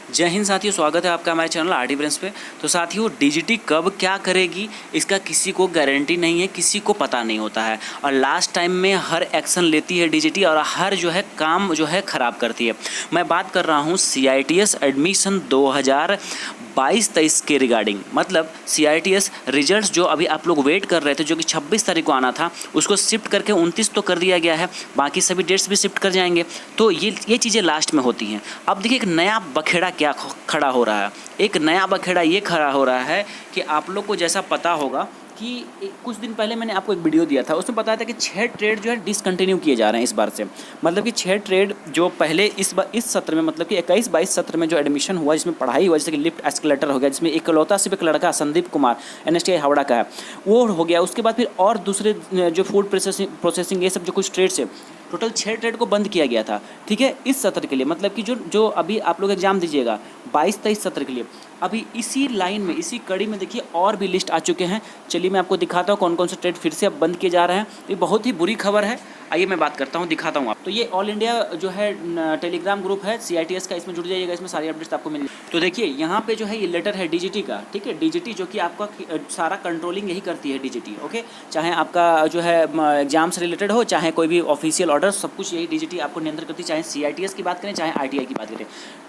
जय हिंद साथियों, स्वागत है आपका हमारे चैनल आरटी ब्रेन्स पे। तो साथियों, डीजीटी कब क्या करेगी इसका किसी को गारंटी नहीं है, किसी को पता नहीं होता है। और लास्ट टाइम में हर एक्शन लेती है डीजीटी और हर काम ख़राब करती है। मैं बात कर रहा हूँ CITS एडमिशन 2022-23 के रिगार्डिंग। मतलब CITS रिजल्ट्स जो अभी आप लोग वेट कर रहे थे, जो कि 26 तारीख को आना था, उसको शिफ्ट करके 29 तो कर दिया गया है। बाकी सभी डेट्स भी शिफ्ट कर जाएंगे। तो ये चीज़ें लास्ट में होती हैं। अब देखिए, एक नया बखेड़ा क्या खड़ा हो रहा है। एक नया बखेड़ा ये खड़ा हो रहा है कि आप लोग को जैसा पता होगा कि कुछ दिन पहले मैंने आपको एक वीडियो दिया था, उसमें बताया था कि 6 ट्रेड जो है डिसकंटिन्यू किए जा रहे हैं इस बार से। मतलब कि 6 ट्रेड जो पहले इस सत्र में, मतलब कि 21-22 सत्र में जो एडमिशन हुआ, जिसमें पढ़ाई हुआ, जैसे कि लिफ्ट एस्केलेटर हो गया, जिसमें इकलौता सिर्फ एक लड़का संदीप कुमार NSTI हावड़ा का है, वो हो गया। उसके बाद फिर और दूसरे जो फूड प्रोसेसिंग ये सब जो कुछ ट्रेड्स है, टोटल 6 ट्रेड को बंद किया गया था। ठीक है, इस सत्र के लिए, मतलब कि जो अभी आप लोग एग्जाम दीजिएगा 22-23 सत्र के लिए, अभी इसी लाइन में, इसी कड़ी में देखिए और भी लिस्ट आ चुके हैं। चलिए मैं आपको दिखाता हूँ कौन कौन से ट्रेड फिर से अब बंद किए जा रहे हैं। ये बहुत ही बुरी खबर है। आइए मैं बात करता हूँ, दिखाता हूँ आप। तो ये ऑल इंडिया जो है टेलीग्राम ग्रुप है CITS का, इसमें जुड़ जाइएगा, इसमें सारी अपडेट्स आपको मिल। तो देखिए यहाँ पे जो है ये लेटर है डीजीटी का। ठीक है, डीजीटी जो कि आपका सारा कंट्रोलिंग यही करती है डीजीटी। ओके, चाहे आपका जो है एग्जाम से रिलेटेड हो, चाहे कोई भी ऑफिशियल ऑर्डर, सब कुछ यही डीजीटी आपको नियंत्रण करती है। चाहे CITS की बात करें, चाहे ITI की बात करें।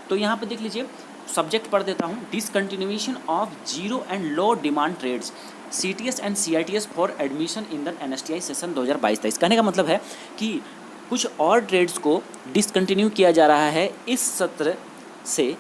तो यहाँ पे देख लीजिए, सब्जेक्ट पढ़ देता हूँ, discontinuation of zero and low demand trades CTS and CITS for admission in the NSTI session 2022-23। कहने का मतलब है कि कुछ और ट्रेड्स को डिसकंटिन्यू किया जा रहा है इस सत्र से,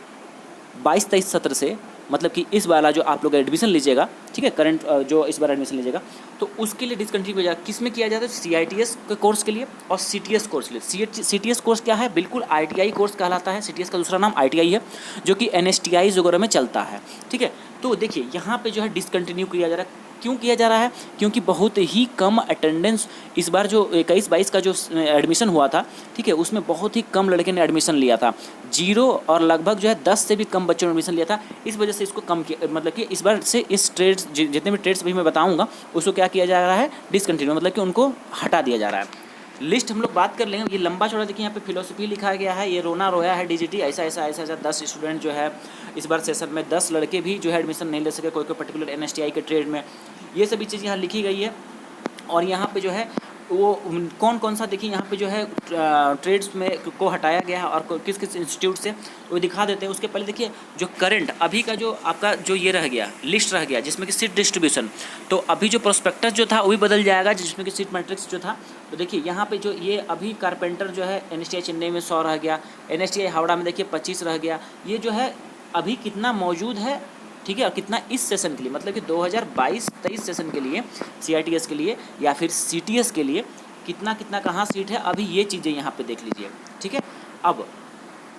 22-23 सत्र से। मतलब कि इस वाला जो आप लोग एडमिशन लीजिएगा, ठीक है, करंट जो इस बार एडमिशन लीजिएगा, तो उसके लिए डिसकंटिन्यू किया जाएगा। किस में किया जाता है? CITS के कोर्स के लिए और CTS कोर्स के लिए। CTS कोर्स क्या है? बिल्कुल ITI कोर्स कहलाता है। CTS का दूसरा नाम ITI है, जो कि NSTI वगैरह में चलता है। ठीक है, तो देखिए यहाँ पे जो है डिसकंटिन्यू किया जा रहा है। क्यों किया जा रहा है? क्योंकि बहुत ही कम अटेंडेंस इस बार जो 21-22 का जो एडमिशन हुआ था, ठीक है, उसमें बहुत ही कम लड़के ने एडमिशन लिया था, 0 और लगभग जो है 10 से भी कम बच्चों ने एडमिशन लिया था। इस वजह से इसको कम किया, मतलब कि इस बार से इस ट्रेड्स जितने भी ट्रेड्स अभी मैं बताऊंगा उसको क्या किया जा रहा है? डिसकंटिन्यू, मतलब कि उनको हटा दिया जा रहा है। लिस्ट हम लोग बात कर लेंगे। ये लंबा चौड़ा देखिए, यहाँ पे फिलोसफी लिखा गया है, ये रोना रोया है डीजीटी, ऐसा ऐसा ऐसा ऐसा 10 स्टूडेंट जो है इस बार सेशन में 10 लड़के भी जो है एडमिशन नहीं ले सके कोई पर्टिकुलर NSTI के ट्रेड में। ये सभी चीज़ यहाँ लिखी गई है। और यहाँ पे जो है वो कौन कौन सा, देखिए यहाँ पे जो है ट्रेड्स में को हटाया गया है और किस किस इंस्टीट्यूट से, वो दिखा देते हैं। उसके पहले देखिए जो करंट अभी का जो आपका जो ये रह गया, लिस्ट रह गया, जिसमें कि सीट डिस्ट्रीब्यूशन, तो अभी जो प्रोस्पेक्टस जो था वो भी बदल जाएगा, जिसमें कि सीट मैट्रिक्स जो था। तो देखिए यहाँ पे जो ये अभी कारपेंटर जो है NSTI चेन्नई में 100 रह गया, NSTI हावड़ा में देखिए 25 रह गया। ये जो है अभी कितना मौजूद है, ठीक है, और कितना इस सेशन के लिए, मतलब कि 2022-23 सेशन के लिए CITS के लिए या फिर CTS के लिए कितना कितना कहाँ सीट है, अभी ये चीज़ें यहाँ पे देख लीजिए। ठीक है, अब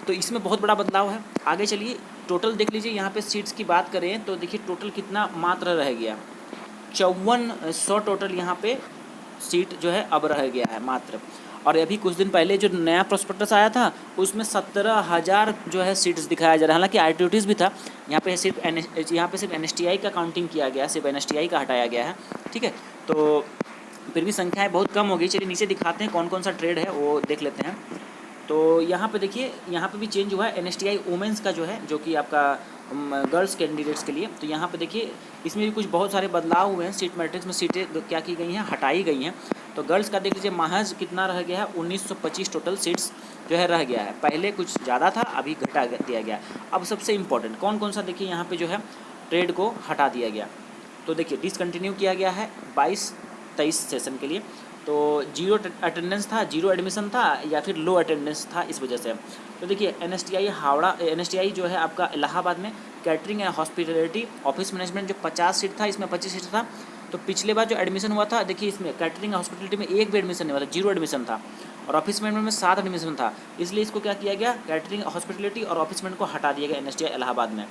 तो इसमें बहुत बड़ा बदलाव है। आगे चलिए, टोटल देख लीजिए। यहाँ पे सीट्स की बात करें तो देखिए टोटल कितना मात्र रह गया, 5400 टोटल यहाँ पे सीट जो है अब रह गया है मात्र। और अभी कुछ दिन पहले जो नया प्रोस्पेक्टस आया था उसमें 17,000 जो है सीट्स दिखाया जा रहा है। हालांकि ITTs भी था, यहाँ पे सिर्फ NSTI का काउंटिंग किया गया, सिर्फ NSTI का हटाया गया है। ठीक है, तो फिर भी संख्याएं बहुत कम हो गई। चलिए नीचे दिखाते हैं कौन कौन सा ट्रेड है, वो देख लेते हैं। तो यहाँ पे देखिए, यहाँ पे भी चेंज हुआ है NSTI वुमेंस का जो है, जो कि आपका गर्ल्स कैंडिडेट्स के लिए। तो यहाँ पे देखिए इसमें भी कुछ बहुत सारे बदलाव हुए हैं। सीट मैट्रिक्स में सीटें क्या की गई हैं, हटाई गई हैं। तो गर्ल्स का देख लीजिए, महज कितना रह गया है, 1925 टोटल सीट्स जो है रह गया है। पहले कुछ ज़्यादा था, अभी घटा दिया गया। अब सबसे इम्पोर्टेंट कौन कौन सा, देखिए यहाँ पे जो है ट्रेड को हटा दिया गया। तो देखिए डिसकंटिन्यू किया गया है 22-23 सेशन के लिए। तो 0 अटेंडेंस था, 0 एडमिशन था, या फिर लो अटेंडेंस था, इस वजह से। तो देखिए NSTI हावड़ा, NSTI जो है आपका इलाहाबाद में catering and hospitality office management जो 50 सीट था, इसमें 25 सीट था। तो पिछले बार जो एडमिशन हुआ था, देखिए इसमें कैटरिंग एंड हॉस्पिटलिटी में एक भी एडमिशन नहीं हुआ था, 0 एडमिशन था। और ऑफिस मैनेजमेंट में 7 एडमिशन था, इसलिए इसको क्या किया गया, कैटरिंग हॉस्पिटलिटी और ऑफिस मैनेजमेंट को हटा दिया गया NSTI इलाहाबाद में।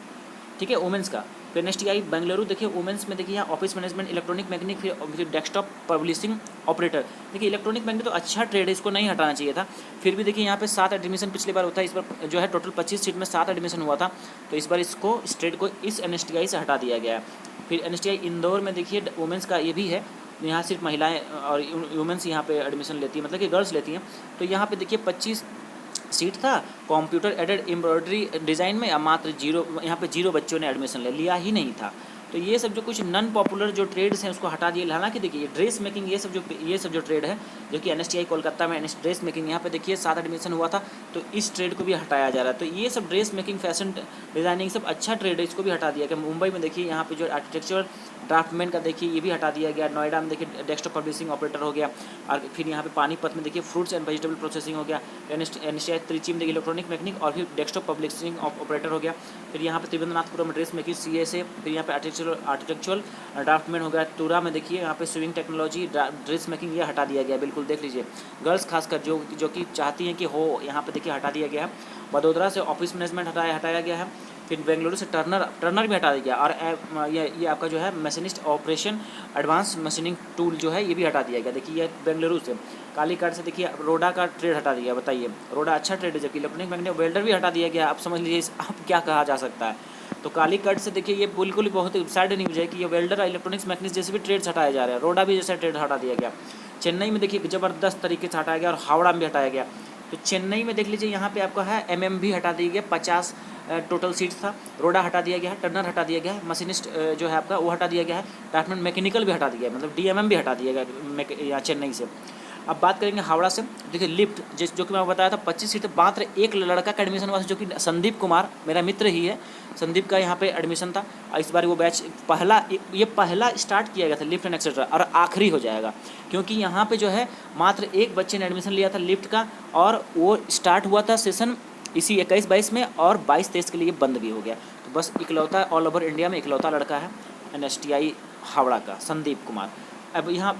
ठीक है, वुमेंस का फिर NSTI बेंगलुरु, देखिए वुमेंस में देखिए यहाँ ऑफिस मैनेजमेंट, इलेक्ट्रॉनिक मैकेनिक, फिर डेस्कटॉप पब्लिशिंग ऑपरेटर। देखिए इलेक्ट्रॉनिक मैकेनिक तो अच्छा ट्रेड है, इसको नहीं हटाना चाहिए था। फिर भी देखिए यहाँ पे 7 एडमिशन पिछली बार होता है, इस बार जो है टोटल 25 सीट में 7 एडमिशन हुआ था। तो इस बार इसको इस ट्रेड को इस NSTI से हटा दिया गया है। फिर NSTI इंदौर में देखिए वुमेंस का ये भी है, यहाँ सिर्फ महिलाएँ और वुमेंस यहाँ पर एडमिशन लेती है, मतलब कि गर्ल्स लेती हैं। तो यहाँ पर देखिए 25 सीट था कंप्यूटर एडेड एम्ब्रॉयडरी डिज़ाइन में, मात्र 0, यहाँ पे 0 बच्चों ने एडमिशन लिया ही नहीं था। तो ये सब जो कुछ नॉन पॉपुलर जो ट्रेड्स हैं उसको हटा दिए। हालांकि देखिए ये ड्रेस मेकिंग ये सब जो ट्रेड है जो कि NSTI कोलकाता में ड्रेस मेकिंग, यहाँ पे देखिए 7 एडमिशन हुआ था, तो इस ट्रेड को भी हटाया जा रहा है। तो ये सब ड्रेस मेकिंग, फैशन डिज़ाइनिंग सब अच्छा ट्रेड है, इसको भी हटा दिया गया। मुंबई में देखिए यहाँ पे जो आर्किटेक्चर ड्राफ्टमैन का देखिए ये भी हटा दिया गया। नोएडा में देखिए डेस्कटॉप पब्लिशिंग ऑपरेटर हो गया। और फिर यहाँ पे पानीपत में देखिए फ्रूट्स एंड वेजिटेबल प्रोसेसिंग हो गया। NSTI त्रिची में देखिए इलेक्ट्रॉनिक मैकेनिक और फिर डेस्कटॉप पब्लिशिंग ऑपरेटर हो गया। फिर यहाँ पे त्रिवेंद्रनाथपुरम में ड्रेस मेकिंग CSA। फिर यहाँ पे आर्किटेक्चुरल ड्राफ्टमैन हो गया। तुरा में देखिए यहाँ पे स्विंग टेक्नोलॉजी ड्रेस मेकिंग ये हटा दिया गया। बिल्कुल देख लीजिए, गर्ल्स खासकर जो कि चाहती हैं कि हो, यहाँ पे देखिए हटा दिया गया है। वडोदरा से ऑफिस मैनेजमेंट हटाया गया है। फिर बेंगलुरु से टर्नर भी हटा दिया गया। और ये आपका जो है machinist operation advance machining tool जो है ये भी हटा दिया गया। देखिए ये बेंगलुरु से। कालीकट से देखिए रोडा का ट्रेड हटा दिया। बताइए, रोडा अच्छा ट्रेड है, जबकि इलेक्ट्रॉनिक मैकेनिक वेल्डर भी हटा दिया गया। आप समझ लीजिए अब क्या कहा जा सकता है। तो कालीकट से देखिए ये बिल्कुल ही बहुत सैड न्यूज़ है कि ये वेल्डर और इलेक्ट्रॉनिक्स मैकेनिक जैसे भी ट्रेड्स हटाए जा रहे हैं। रोडा भी जैसा ट्रेड हटा दिया गया। चेन्नई में देखिए ज़बरदस्त तरीके से हटाया गया और हावड़ा में भी हटाया गया। तो चेन्नई में देख लीजिए यहाँ पे आपका है MM भी हटा दिया गया, 50 टोटल सीट्स था। रोडा हटा दिया गया है, टर्नर हटा दिया गया है, मशीनिस्ट जो है आपका वो हटा दिया गया है, ड्राफ्टमैन मैकेनिकल भी हटा दिया है, मतलब DMM भी हटा दिया गया यहाँ चेन्नई से। अब बात करेंगे हावड़ा से। देखिए लिफ्ट जो कि मैं बताया था 25 सीट, मात्र एक लड़का का एडमिशन हुआ था जो कि संदीप कुमार, मेरा मित्र ही है। संदीप का यहाँ पे एडमिशन था। इस बार वो बैच पहला स्टार्ट किया गया था लिफ्ट एंड एक्सेट्रा, और आखिरी हो जाएगा, क्योंकि यहाँ पे जो है मात्र एक बच्चे ने एडमिशन लिया था लिफ्ट का, और वो स्टार्ट हुआ था सेशन इसी 21-22 में, और 22-23 के लिए बंद भी हो गया। तो बस इकलौता ऑल ओवर इंडिया में इकलौता लड़का है NSTI हावड़ा का, संदीप कुमार। अब यहाँ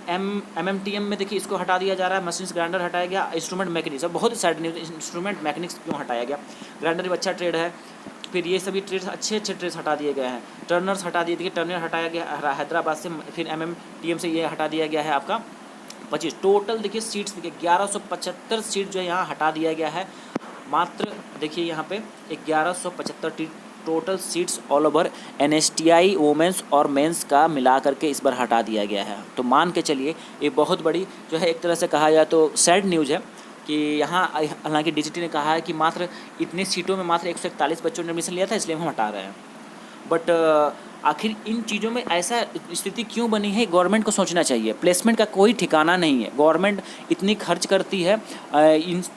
MMTM में देखिए इसको हटा दिया जा रहा है। मशीन्स ग्राइंडर हटाया गया। इंस्ट्रूमेंट मैकेनिक्स, अब बहुत सैड न्यूज़, इंस्ट्रूमेंट मैकेनिक्स क्यों हटाया गया? ग्राइंडर भी अच्छा ट्रेड है। फिर ये सभी ट्रेड्स अच्छे ट्रेड्स हटा दिए गए हैं। टर्नर्स हटा दिए, देखिए टर्नर हटाया गया हैदराबाद से। फिर MMTM से ये हटा दिया गया है आपका 25। टोटल देखिए सीट्स देखिए 1175 सीट जो है यहाँ हटा दिया गया है। मात्र देखिए यहाँ पे 1175 total seats all over NSTI women's और मेंस का मिला करके इस बार हटा दिया गया है। तो मान के चलिए ये बहुत बड़ी जो है एक तरह से कहा जाए तो सैड न्यूज़ है कि यहाँ, हालांकि DGT ने कहा है कि मात्र इतनी सीटों में मात्र 141 बच्चों ने एडमिशन लिया था, इसलिए हम हटा रहे हैं। बट आखिर इन चीज़ों में ऐसा स्थिति क्यों बनी है, गवर्नमेंट को सोचना चाहिए। प्लेसमेंट का कोई ठिकाना नहीं है। गवर्नमेंट इतनी खर्च करती है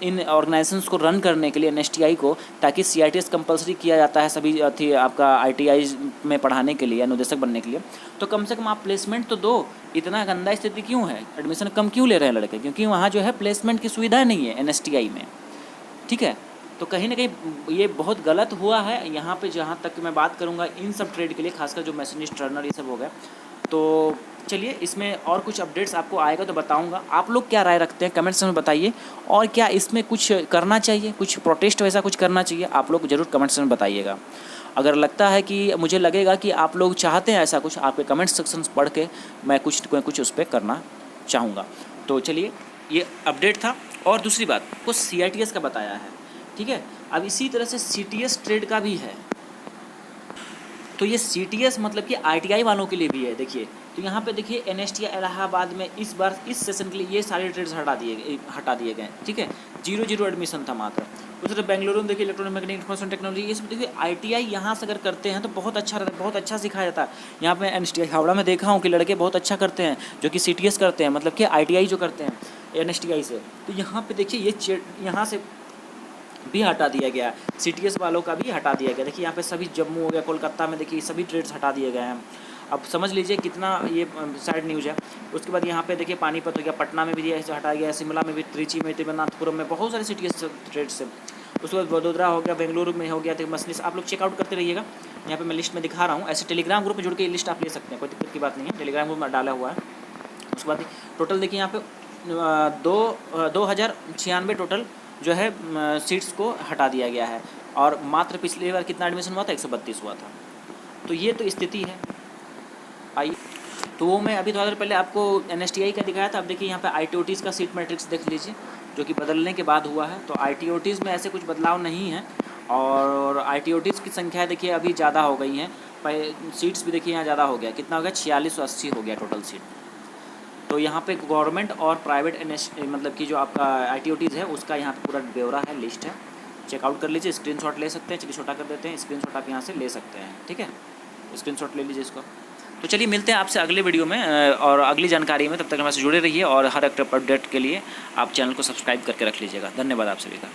इन ऑर्गेनाइजेशंस को रन करने के लिए NSTI को, ताकि CITS कंपलसरी किया जाता है सभी थी आपका ITI में पढ़ाने के लिए, अनुदेशक बनने के लिए। तो कम से कम आप प्लेसमेंट तो दो। इतना गंदा स्थिति क्यों है, एडमिशन कम क्यों ले रहे हैं लड़के? क्योंकि वहाँ जो है प्लेसमेंट की सुविधा नहीं है NSTI में, ठीक है। तो कहीं ना कहीं ये बहुत गलत हुआ है। यहाँ पे जहाँ तक मैं बात करूँगा इन सब ट्रेड के लिए, खासकर जो मशीनिस्ट टर्नर ये सब हो गया। तो चलिए इसमें और कुछ अपडेट्स आपको आएगा तो बताऊँगा। आप लोग क्या राय रखते हैं कमेंट्स में बताइए, और क्या इसमें कुछ करना चाहिए, कुछ प्रोटेस्ट वैसा कुछ करना चाहिए, आप लोग ज़रूर कमेंट्स में बताइएगा। अगर लगता है कि मुझे लगेगा कि आप लोग चाहते हैं ऐसा कुछ, आपके कमेंट सेक्शन पढ़ के मैं कुछ उस पर करना चाहूँगा। तो चलिए ये अपडेट था। और दूसरी बात, कुछ CITS का बताया है, ठीक है। अब इसी तरह से CTS ट्रेड का भी है। तो ये CTS मतलब कि ITI वालों के लिए भी है। देखिए तो यहाँ पे देखिए NSTI इलाहाबाद में इस बार इस सेशन के लिए ये सारे ट्रेड्स हटा दिए गए, ठीक है। 0 एडमिशन था मात्र। उस तरह बेंगलुरु में देखिए इलेक्ट्रॉनिक मैकेनिक इंफॉर्मेशन टेक्नोलॉजी, ये सब देखिए ITI यहाँ से अगर करते हैं तो बहुत अच्छा सिखाया जाता है। यहाँ पे NSTI हावड़ा में देखा हूँ कि लड़के बहुत अच्छा करते हैं जो कि CTS करते हैं, मतलब कि ITI जो करते हैं NSTI से। तो यहाँ पर देखिए ये यहाँ से भी हटा दिया गया, CTS वालों का भी हटा दिया गया। देखिए यहाँ पे सभी जम्मू हो गया, कोलकाता में देखिए सभी ट्रेड्स हटा दिए गए हैं। अब समझ लीजिए कितना ये सैड न्यूज़ है। उसके बाद यहाँ पे देखिए पानीपत हो गया, पटना में भी हटाया गया, शिमला में भी, त्रिची में, त्रिवेंद्रनाथपुरम में बहुत सारे CTS ट्रेड्स है। उसके बाद वडोदरा हो गया, बेंगलुरु में हो गया। तो मसलिस आप लोग चेकआउट करते रहिएगा। यहाँ पे मैं लिस्ट में दिखा रहा हूँ। ऐसे टेलीग्राम ग्रुप में जुड़ के ये लिस्ट आप ले सकते हैं, कोई दिक्कत की बात नहीं है। टेलीग्राम ग्रुप में डाला हुआ है। उसके बाद टोटल देखिए यहाँ पे 2096 टोटल जो है सीट्स को हटा दिया गया है, और मात्र पिछली बार कितना एडमिशन हुआ था, 132 हुआ था। तो ये तो स्थिति है। आइए तो वो मैं अभी थोड़ा देर पहले आपको NSTI का दिखाया था। अब देखिए यहाँ पे ITOTs का सीट मैट्रिक्स देख लीजिए, जो कि बदलने के बाद हुआ है। तो ITOTs में ऐसे कुछ बदलाव नहीं है, और ITOTs की संख्या देखिए अभी ज़्यादा हो गई है। सीट्स भी देखिए यहाँ ज़्यादा हो गया, कितना हो गया, 4680 हो गया टोटल सीट। तो यहाँ पे गवर्नमेंट और प्राइवेट मतलब कि जो आपका ITOTs है उसका यहाँ पे पूरा ब्यौरा है, लिस्ट है, चेकआउट कर लीजिए। स्क्रीनशॉट ले सकते हैं, चलिए छोटा कर देते हैं, स्क्रीनशॉट आप यहाँ से ले सकते हैं, ठीक है, स्क्रीनशॉट ले लीजिए इसको। तो चलिए मिलते हैं आपसे अगले वीडियो में और अगली जानकारी में, तब तक हमारे से जुड़े रहिए और हर एक अपडेट के लिए आप चैनल को सब्सक्राइब करके रख लीजिएगा। धन्यवाद आप सभी का।